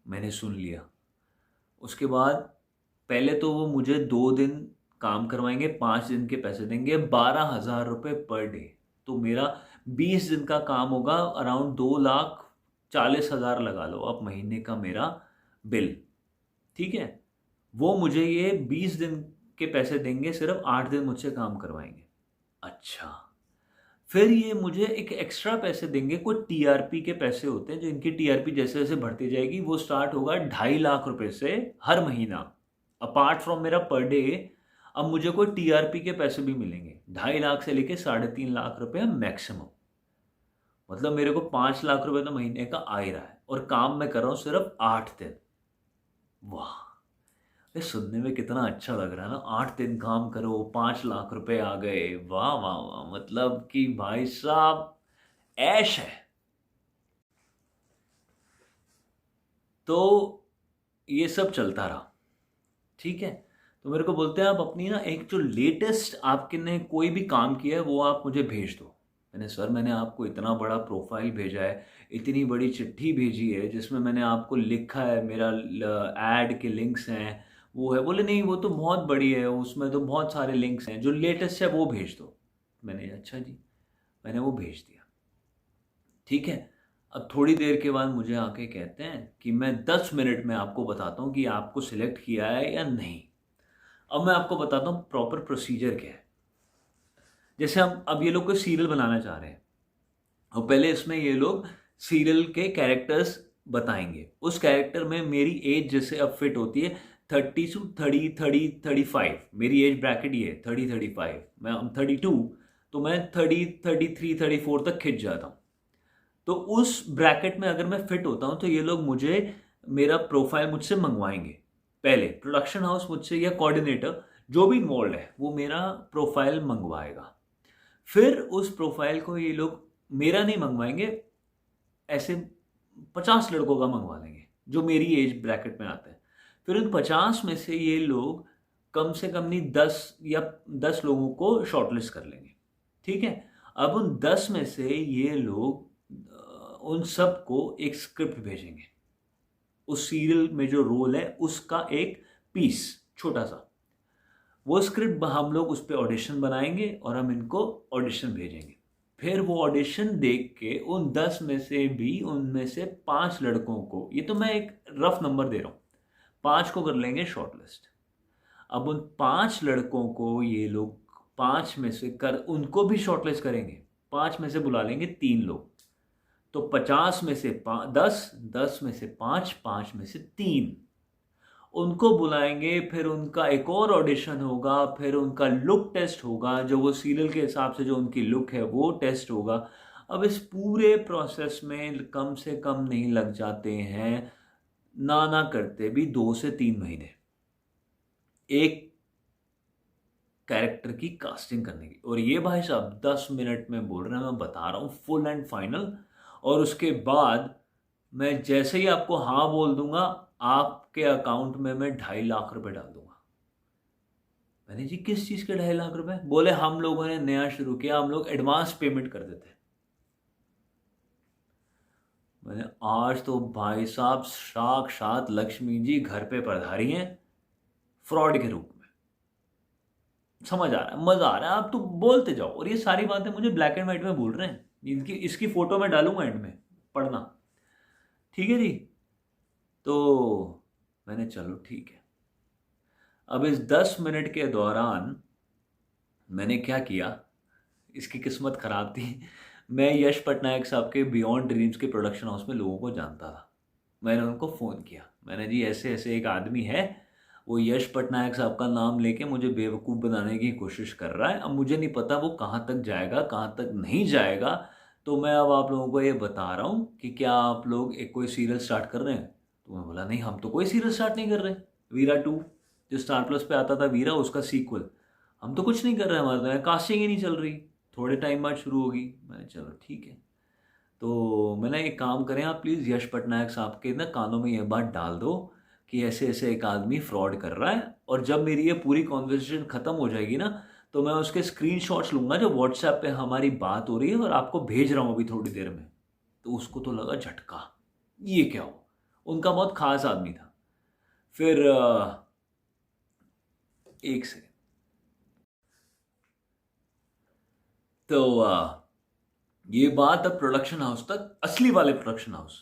मैंने सुन लिया। उसके बाद पहले तो वो मुझे 2 दिन काम करवाएंगे, 5 दिन के पैसे देंगे, 12,000 रुपये पर डे। तो मेरा 20 दिन का काम होगा, अराउंड 2,40,000 लगा लो आप महीने का मेरा बिल। ठीक है, वो मुझे ये 20 दिन के पैसे देंगे, सिर्फ 8 दिन मुझसे काम करवाएंगे। अच्छा, फिर ये मुझे एक एक्स्ट्रा पैसे देंगे, कुछ टीआरपी के पैसे होते हैं, जो इनकी टीआरपी जैसे जैसे बढ़ती जाएगी वो स्टार्ट होगा 2.5 लाख रुपए से हर महीना, अपार्ट फ्रॉम मेरा पर डे। अब मुझे कोई टीआरपी के पैसे भी मिलेंगे, 2.5 लाख से लेके 3.5 लाख रुपए मैक्सिमम। मतलब मेरे को 5 लाख रुपए तो महीने का आ ही रहा है, और काम मैं कर रहा हूँ सिर्फ 8 दिन। वाह, ये सुनने में कितना अच्छा लग रहा है ना। 8 दिन काम करो, 5 लाख रुपए आ गए, वाह वाह वाह, मतलब कि भाई साहब ऐश है। तो ये सब चलता रहा, ठीक है। तो मेरे को बोलते हैं आप अपनी ना एक जो लेटेस्ट आपके ने कोई भी काम किया है वो आप मुझे भेज दो। मैंने, सर मैंने आपको इतना बड़ा प्रोफाइल भेजा है, इतनी बड़ी चिट्ठी भेजी है जिसमें मैंने आपको लिखा है, मेरा ऐड के लिंक्स हैं, वो है। बोले नहीं, वो तो बहुत बड़ी है, उसमें तो बहुत सारे लिंक्स हैं, जो लेटेस्ट है वो भेज दो। मैंने, अच्छा जी, मैंने वो भेज दिया। ठीक है, अब थोड़ी देर के बाद मुझे आके कहते हैं कि मैं 10 मिनट में आपको बताता हूँ कि आपको सिलेक्ट किया है या नहीं। अब मैं आपको बताता हूँ प्रॉपर प्रोसीजर क्या है। जैसे हम अब ये लोग कोई सीरियल बनाना चाह रहे हैं, और पहले इसमें ये लोग सीरियल के कैरेक्टर्स बताएंगे। उस कैरेक्टर में मेरी एज जैसे अब फिट होती है 30 to 35, मेरी एज ब्रैकेट ये है 30-35, मैं 32, तो मैं 30-33-34 तक खिंच जाता हूँ। तो उस ब्रैकेट में अगर मैं फिट होता हूँ तो ये लोग मुझे, मेरा प्रोफाइल मुझसे मंगवाएंगे। पहले प्रोडक्शन हाउस मुझसे, या कोऑर्डिनेटर जो भी इन्वॉल्व है, वो मेरा प्रोफाइल मंगवाएगा। फिर उस प्रोफाइल को ये लोग मेरा नहीं मंगवाएंगे, ऐसे 50 लड़कों का मंगवा लेंगे जो मेरी एज ब्रैकेट में आते हैं। फिर उन 50 में से ये लोग कम से कम नहीं 10 लोगों को शॉर्टलिस्ट कर लेंगे। ठीक है, अब उन 10 में से ये लोग उन सब को एक स्क्रिप्ट भेजेंगे, उस सीरियल में जो रोल है उसका एक पीस छोटा सा, वो स्क्रिप्ट हम लोग उस पर ऑडिशन बनाएंगे और हम इनको ऑडिशन भेजेंगे। फिर वो ऑडिशन देख के उन 10 में से भी, उनमें से 5 लड़कों को, ये तो मैं एक रफ नंबर दे रहा हूँ, 5 को कर लेंगे शॉर्टलिस्ट। अब उन 5 लड़कों को ये लोग 5 में से कर, उनको भी शॉर्टलिस्ट करेंगे, 5 में से बुला लेंगे 3 लोग। तो 50 में से 10, 10 में से 5, 5 में से 3, उनको बुलाएंगे। फिर उनका एक और ऑडिशन होगा, फिर उनका लुक टेस्ट होगा, जो वो सीरियल के हिसाब से जो उनकी लुक है वो टेस्ट होगा। अब इस पूरे प्रोसेस में कम से कम नहीं लग जाते हैं, ना करते भी 2 से 3 महीने एक कैरेक्टर की कास्टिंग करने की। और ये भाई साहब 10 मिनट में बोल रहे हैं, मैं बता रहा हूँ, फुल एंड फाइनल। और उसके बाद मैं जैसे ही आपको हाँ बोल दूंगा, आपके अकाउंट में मैं 2.5 लाख रुपए डाल दूंगा। मैंने, जी किस चीज़ के 2.5 लाख रुपए? बोले हम लोगों ने नया शुरू किया, हम लोग एडवांस पेमेंट कर देते हैं। मैंने आज तो भाई साहब साक्षात लक्ष्मी जी घर पे पधारी हैं फ्रॉड के रूप में। समझ आ रहा है, मजा आ रहा है, आप तो बोलते जाओ और ये सारी बातें मुझे ब्लैक एंड व्हाइट में बोल रहे हैं। इनकी इसकी फोटो मैं डालूंगा एंड में, पढ़ना। ठीक है जी। तो मैंने चलो ठीक है। अब इस 10 मिनट के दौरान मैंने क्या किया, इसकी किस्मत खराब थी। मैं यश पटनायक साहब के बियॉन्ड ड्रीम्स के प्रोडक्शन हाउस में लोगों को जानता था। मैंने उनको फ़ोन किया, मैंने जी ऐसे ऐसे एक आदमी है, वो यश पटनायक साहब का नाम लेके मुझे बेवकूफ़ बनाने की कोशिश कर रहा है। अब मुझे नहीं पता वो कहाँ तक जाएगा कहाँ तक नहीं जाएगा, तो मैं अब आप लोगों को ये बता रहा हूँ कि क्या आप लोग एक कोई सीरियल स्टार्ट कर रहे हैं। तो मैं बोला नहीं, हम तो कोई सीरियल स्टार्ट नहीं कर रहे। वीरा 2 जो स्टार प्लस पे आता था, वीरा उसका सीक्वल, हम तो कुछ नहीं कर रहे, हमारे तो यहाँ कास्टिंग ही नहीं चल रही, थोड़े टाइम बाद शुरू होगी। मैंने चलो ठीक है। तो मैंने एक काम करें, आप प्लीज़ यश पटनायक साहब के ना कानों में ये बात डाल दो कि ऐसे ऐसे एक आदमी फ्रॉड कर रहा है, और जब मेरी ये पूरी कॉन्वर्सेशन ख़त्म हो जाएगी ना, तो मैं उसके स्क्रीनशॉट्स लूँगा जो व्हाट्सएप पे हमारी बात हो रही है और आपको भेज रहा हूँ अभी थोड़ी देर में। तो उसको तो लगा झटका, ये क्या हो, उनका बहुत ख़ास आदमी था। फिर एक सेकेंड। तो ये बात अब प्रोडक्शन हाउस तक, असली वाले प्रोडक्शन हाउस,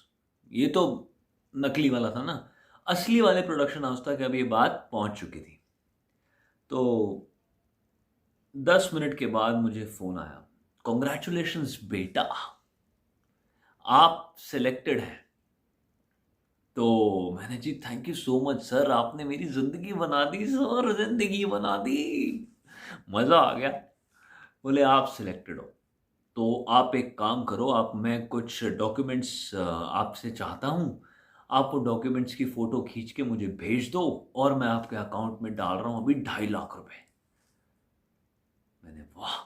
ये तो नकली वाला था ना, असली वाले प्रोडक्शन हाउस तक अब ये बात पहुंच चुकी थी। तो 10 मिनट के बाद मुझे फ़ोन आया, कॉन्ग्रेचुलेशंस बेटा, आप सिलेक्टेड हैं। तो मैंने जी thank you so much sir, आपने मेरी ज़िंदगी बना दी सर, ज़िंदगी बना दी, मज़ा आ गया। बोले आप सिलेक्टेड हो, तो आप एक काम करो, आप, मैं कुछ डॉक्यूमेंट्स आपसे चाहता हूँ, आप वो डॉक्यूमेंट्स की फ़ोटो खींच के मुझे भेज दो और मैं आपके अकाउंट में डाल रहा हूँ अभी 2.5 लाख रुपए। मैंने वाह,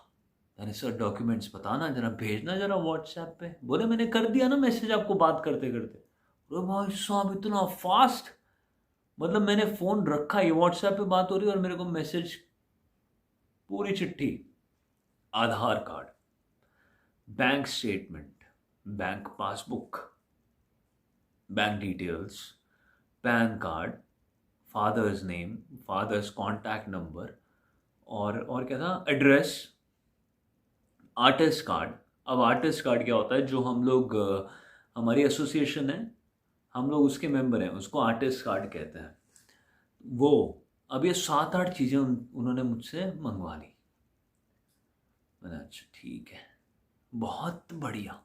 मैंने सर डॉक्यूमेंट्स बताना जरा, भेजना जरा व्हाट्सएप पे। बोले मैंने कर दिया ना मैसेज आपको बात करते करते। बोले भाई साहब इतना फास्ट, मतलब मैंने फ़ोन रखा, ये व्हाट्सएप पे बात हो रही है और मेरे को मैसेज, पूरी चिट्ठी, Aadhaar card, bank statement, bank passbook, bank details, PAN card, father's name, father's contact number, और क्या था, एड्रेस, आर्टिस्ट कार्ड। अब आर्टिस्ट कार्ड क्या होता है, जो हम लोग हमारी एसोसिएशन है, हम लोग उसके मेंबर हैं, उसको आर्टिस्ट कार्ड कहते हैं। वो, अब ये 7-8 चीज़ें उन्होंने मुझसे मंगवा ली। मैंने अच्छा ठीक है, बहुत बढ़िया।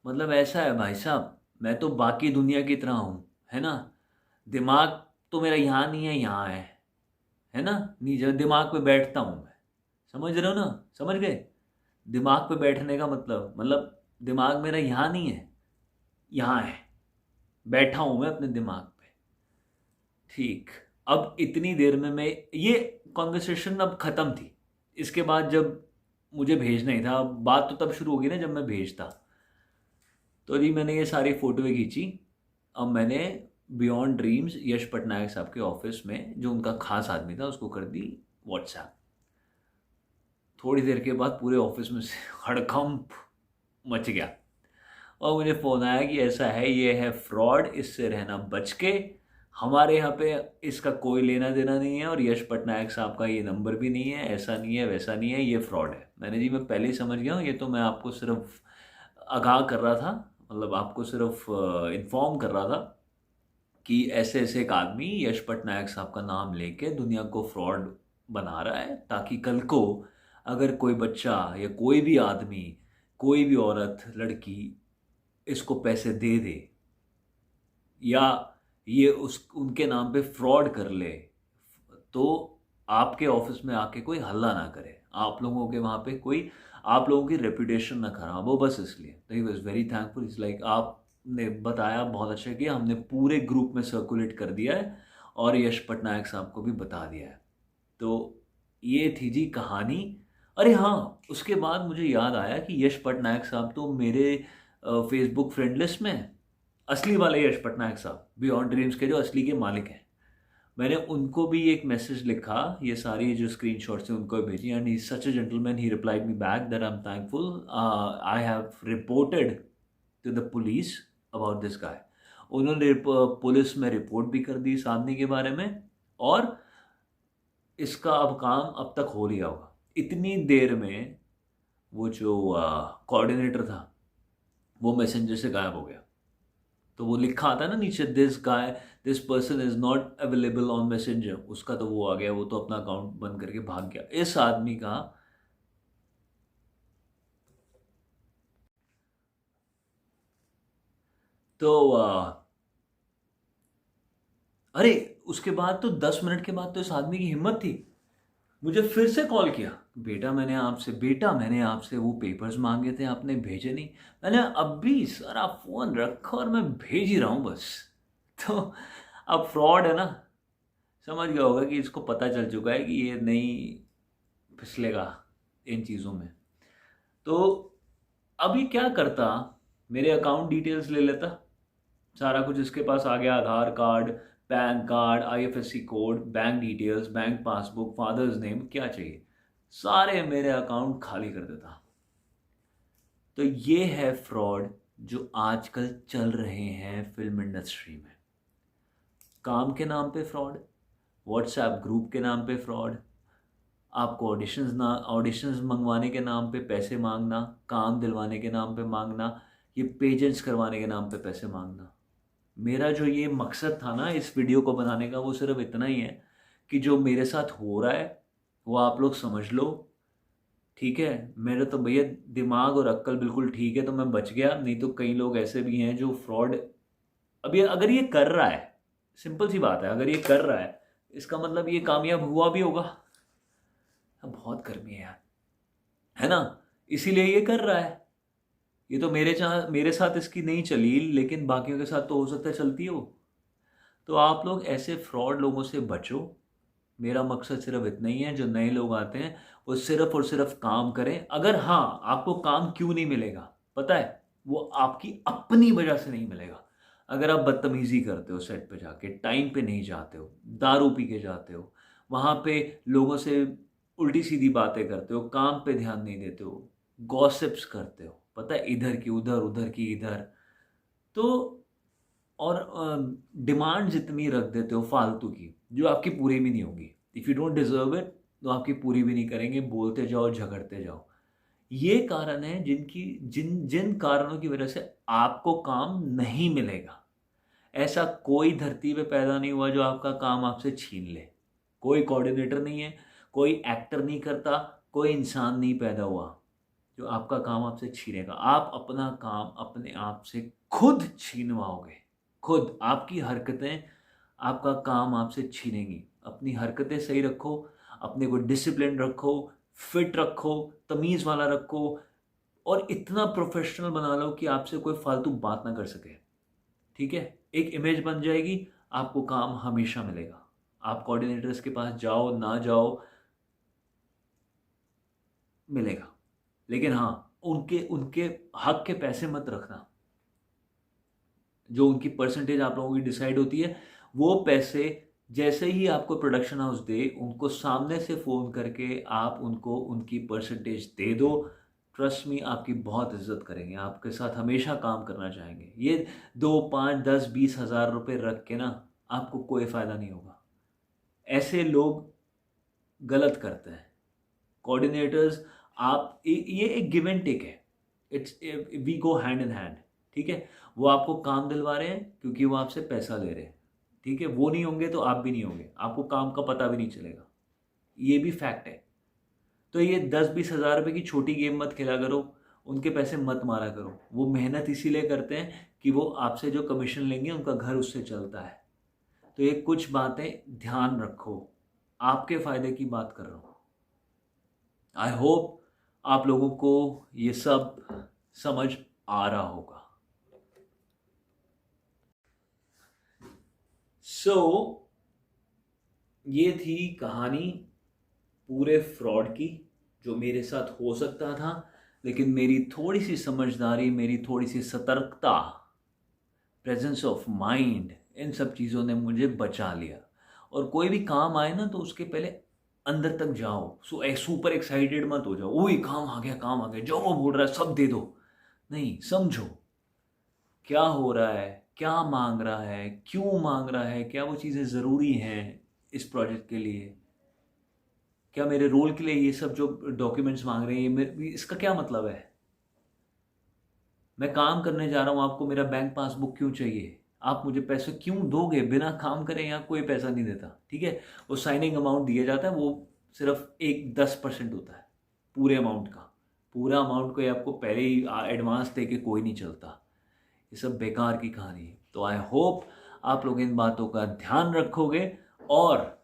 मतलब ऐसा है भाई साहब, मैं तो बाकी दुनिया की तरह हूँ, है ना, दिमाग तो मेरा यहाँ नहीं है, यहाँ है ना, नीचे दिमाग पे बैठता हूँ मैं, समझ रहे हो ना, समझ गए, दिमाग पे बैठने का मतलब दिमाग मेरा यहाँ नहीं है, यहाँ है, बैठा हूँ मैं अपने दिमाग पे। ठीक, अब इतनी देर में मैं, ये कॉन्वर्सेशन अब ख़त्म थी। इसके बाद जब मुझे भेजना ही था, बात तो तब शुरू होगी ना जब मैं भेजता। तो जी मैंने ये सारी फ़ोटोएँ खींची। अब मैंने बियॉन्ड ड्रीम्स यश पटनायक साहब के ऑफिस में, जो उनका खास आदमी था, उसको कर दी व्हाट्सएप। थोड़ी देर के बाद पूरे ऑफिस में से हड़कंप मच गया और मुझे फ़ोन आया कि ऐसा है, ये है फ्रॉड, इससे रहना बच के, हमारे यहाँ पे इसका कोई लेना देना नहीं है और यश पटनायक साहब का ये नंबर भी नहीं है, ऐसा नहीं है वैसा नहीं है, ये फ्रॉड है। मैंने जी मैं पहले ही समझ गया हूँ, ये तो मैं आपको सिर्फ आगाह कर रहा था, मतलब आपको सिर्फ इन्फॉर्म कर रहा था कि ऐसे ऐसे एक आदमी यश पटनायक साहब का नाम लेके दुनिया को फ्रॉड बना रहा है, ताकि कल को अगर कोई बच्चा या कोई भी आदमी, कोई भी औरत, लड़की इसको पैसे दे दे या ये उस उनके नाम पे फ्रॉड कर ले, तो आपके ऑफिस में आके कोई हल्ला ना करे, आप लोगों के वहाँ पे कोई, आप लोगों की रेपुटेशन ना खराब हो, बस इसलिए। तो he was very thankful, is like आपने बताया, बहुत अच्छा किया, हमने पूरे ग्रुप में सर्कुलेट कर दिया है और यश पटनायक साहब को भी बता दिया है। तो ये थी जी कहानी। अरे हाँ, उसके बाद मुझे याद आया कि यश पटनायक साहब तो मेरे फेसबुक फ्रेंड लिस्ट में हैं। असली वाले यश पटनायक साहब, बियॉन्ड ड्रीम्स के जो असली के मालिक हैं। मैंने उनको भी एक मैसेज लिखा, ये सारी जो स्क्रीनशॉट्स हैं उनको भेजी, and he such a gentleman, he replied me back that I am thankful, I have reported to the police about this guy. उन्होंने पुलिस में रिपोर्ट भी कर दी इस आदमी के बारे में, और इसका अब काम अब तक हो लिया होगा। इतनी देर में वो जो कोऑर्डिनेटर था वो मैसेंजर से गायब हो गया। तो वो लिखा आता है ना नीचे, this person is not available on messenger, उसका तो वो आ गया, वो तो अपना अकाउंट बंद करके भाग गया। इस आदमी का तो अरे उसके बाद तो 10 मिनट के बाद तो इस आदमी की हिम्मत थी, मुझे फिर से कॉल किया, बेटा मैंने आपसे वो पेपर्स मांगे थे, आपने भेजे नहीं। मैंने अभी सर आप फोन रखो और मैं भेज ही रहा हूँ बस। तो अब फ्रॉड है ना, समझ गया होगा कि इसको पता चल चुका है कि ये नहीं फिसलेगा इन चीज़ों में। तो अभी क्या करता, मेरे अकाउंट डिटेल्स ले लेता, सारा कुछ इसके पास आ गया, Aadhaar card, PAN card, IFSC code, bank details, bank passbook, father's name, क्या चाहिए सारे मेरे अकाउंट खाली कर देता। तो ये है फ्रॉड जो आजकल चल रहे हैं फिल्म इंडस्ट्री में। काम के नाम पे फ्रॉड, व्हाट्सएप ग्रुप के नाम पे फ्रॉड, आपको ऑडिशंस मंगवाने के नाम पे पैसे मांगना, काम दिलवाने के नाम पे मांगना, ये पेजेंट्स करवाने के नाम पे पैसे मांगना। मेरा जो ये मकसद था ना इस वीडियो को बनाने का, वो सिर्फ इतना ही है कि जो मेरे साथ हो रहा है वो आप लोग समझ लो, ठीक है। मेरा तो भैया दिमाग और अक्ल बिल्कुल ठीक है तो मैं बच गया, नहीं तो कई लोग ऐसे भी हैं जो फ्रॉड, अब ये अगर ये कर रहा है, सिंपल सी बात है, अगर ये कर रहा है इसका मतलब ये कामयाब हुआ भी होगा। अब बहुत गर्मी है यार, है ना, इसीलिए ये कर रहा है। ये तो मेरे साथ इसकी नहीं चली, लेकिन बाकियों के साथ तो हो सकता है चलती हो। तो आप लोग ऐसे फ्रॉड लोगों से बचो। मेरा मकसद सिर्फ इतना ही है, जो नए लोग आते हैं वो सिर्फ और सिर्फ काम करें। अगर हाँ, आपको काम क्यों नहीं मिलेगा पता है, वो आपकी अपनी वजह से नहीं मिलेगा। अगर आप बदतमीजी करते हो, सेट पे जाके टाइम पे नहीं जाते हो, दारू पी के जाते हो, वहाँ पे लोगों से उल्टी सीधी बातें करते हो, काम पे ध्यान नहीं देते हो, गॉसिप्स करते हो, पता है, इधर की उधर, उधर की इधर, तो और डिमांड्स इतनी रख देते हो फालतू की जो आपकी पूरी भी नहीं होगी। If you don't deserve it तो आपकी पूरी भी नहीं करेंगे, बोलते जाओ, झगड़ते जाओ। ये कारण है जिन जिन कारणों की वजह से आपको काम नहीं मिलेगा। ऐसा कोई धरती पे पैदा नहीं हुआ जो आपका काम आपसे छीन ले। कोई कोऑर्डिनेटर नहीं है, कोई एक्टर नहीं करता, कोई इंसान नहीं पैदा हुआ जो आपका काम आपसे छीनेगा। आप अपना काम अपने आप से खुद छीनवाओगे, खुद। आपकी हरकतें आपका काम आपसे छीनेंगी। अपनी हरकतें सही रखो, अपने को डिसिप्लिन रखो, फिट रखो, तमीज़ वाला रखो, और इतना प्रोफेशनल बना लो कि आपसे कोई फालतू बात ना कर सके, ठीक है। एक इमेज बन जाएगी, आपको काम हमेशा मिलेगा। आप कोऑर्डिनेटर्स के पास जाओ ना जाओ, मिलेगा। लेकिन हाँ, उनके उनके हक के पैसे मत रखना। जो उनकी परसेंटेज आप लोगों की डिसाइड होती है, वो पैसे जैसे ही आपको प्रोडक्शन हाउस दे, उनको सामने से फ़ोन करके आप उनको उनकी परसेंटेज दे दो। ट्रस्ट मी, आपकी बहुत इज्जत करेंगे, आपके साथ हमेशा काम करना चाहेंगे। ये 2, 5, 10, 20 हज़ार रुपये रख के ना आपको कोई फ़ायदा नहीं होगा। ऐसे लोग गलत करते हैं। कोऑर्डिनेटर्स, ये एक गिव एंड टेक है, it's we go hand in hand, ठीक है। वो आपको काम दिलवा रहे हैं क्योंकि वो आपसे पैसा ले रहे हैं, ठीक है। वो नहीं होंगे तो आप भी नहीं होंगे, आपको काम का पता भी नहीं चलेगा, ये भी फैक्ट है। तो ये 10-20 हज़ार रुपये की छोटी गेम मत खेला करो, उनके पैसे मत मारा करो। वो मेहनत इसीलिए करते हैं कि वो आपसे जो कमीशन लेंगे उनका घर उससे चलता है। तो ये कुछ बातें ध्यान रखो, आपके फ़ायदे की बात कर रहा हूँ। आई होप आप लोगों को ये सब समझ आ रहा होगा। ये थी कहानी पूरे फ्रॉड की, जो मेरे साथ हो सकता था, लेकिन मेरी थोड़ी सी समझदारी, मेरी थोड़ी सी सतर्कता, प्रेजेंस ऑफ माइंड, इन सब चीज़ों ने मुझे बचा लिया। और कोई भी काम आए ना तो उसके पहले अंदर तक जाओ, सुपर एक्साइटेड मत हो जाओ, ओए काम आ गया, काम आ गया, जो वो बोल रहा है सब दे दो। नहीं, समझो, क्या हो रहा है, क्या मांग रहा है, क्यों मांग रहा है, क्या वो चीज़ें ज़रूरी हैं इस प्रोजेक्ट के लिए, क्या मेरे रोल के लिए ये सब जो डॉक्यूमेंट्स मांग रहे हैं इसका क्या मतलब है। मैं काम करने जा रहा हूँ, आपको मेरा बैंक पासबुक क्यों चाहिए, आप मुझे पैसे क्यों दोगे, बिना काम करे यहाँ कोई पैसा नहीं देता, ठीक है। वो साइनिंग अमाउंट दिया जाता है, वो सिर्फ 10% होता है पूरे अमाउंट का। पूरा अमाउंट कोई आपको पहले ही एडवांस दे के कोई नहीं चलता, ये सब बेकार की कहानी है। तो आई होप आप लोग इन बातों का ध्यान रखोगे और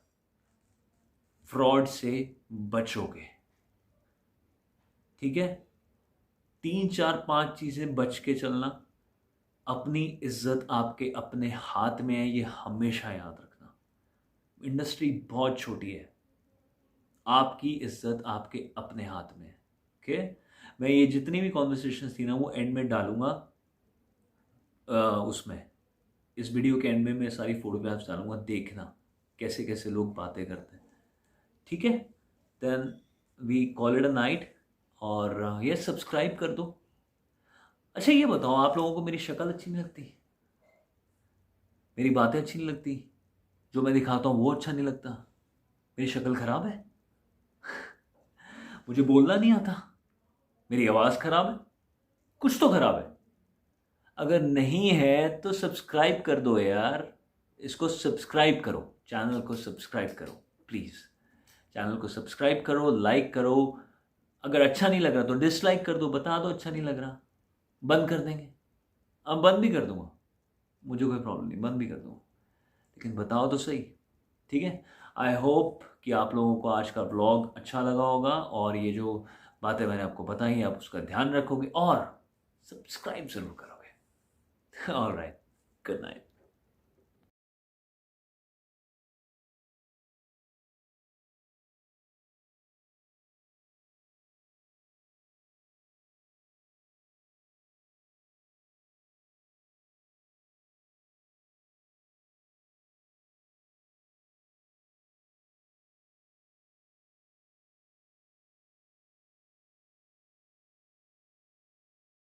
फ्रॉड से बचोगे, ठीक है। 3 4 5 चीज़ें बच के चलना। अपनी इज्जत आपके अपने हाथ में है, ये हमेशा याद रखना। इंडस्ट्री बहुत छोटी है, आपकी इज्जत आपके अपने हाथ में है, ओके। मैं ये जितनी भी कॉन्वर्सेशन थी ना वो एंड में डालूंगा, उसमें इस वीडियो के एंड में मैं सारी फोटोग्राफ्स डालूंगा, देखना कैसे कैसे लोग बातें करते हैं, ठीक है। Then we call it a night. और ये सब्सक्राइब कर दो। अच्छा ये बताओ, आप लोगों को मेरी शक्ल अच्छी नहीं लगती, मेरी बातें अच्छी नहीं लगती, जो मैं दिखाता हूँ वो अच्छा नहीं लगता, मेरी शक्ल खराब है, मुझे बोलना नहीं आता, मेरी आवाज़ खराब है, कुछ तो खराब है। अगर नहीं है तो सब्सक्राइब कर दो यार, इसको सब्सक्राइब करो, चैनल को सब्सक्राइब करो प्लीज़। चैनल को सब्सक्राइब करो, लाइक करो। अगर अच्छा नहीं लग रहा तो डिसलाइक कर दो, बता दो अच्छा नहीं लग रहा, बंद कर देंगे। अब बंद भी कर दूंगा, मुझे कोई प्रॉब्लम नहीं, बंद भी कर दूंगा, लेकिन बताओ तो सही, ठीक है। आई होप कि आप लोगों को आज का ब्लॉग अच्छा लगा होगा और ये जो बातें मैंने आपको बताई आप उसका ध्यान रखोगे और सब्सक्राइब ज़रूर करोगे। Alright, good night.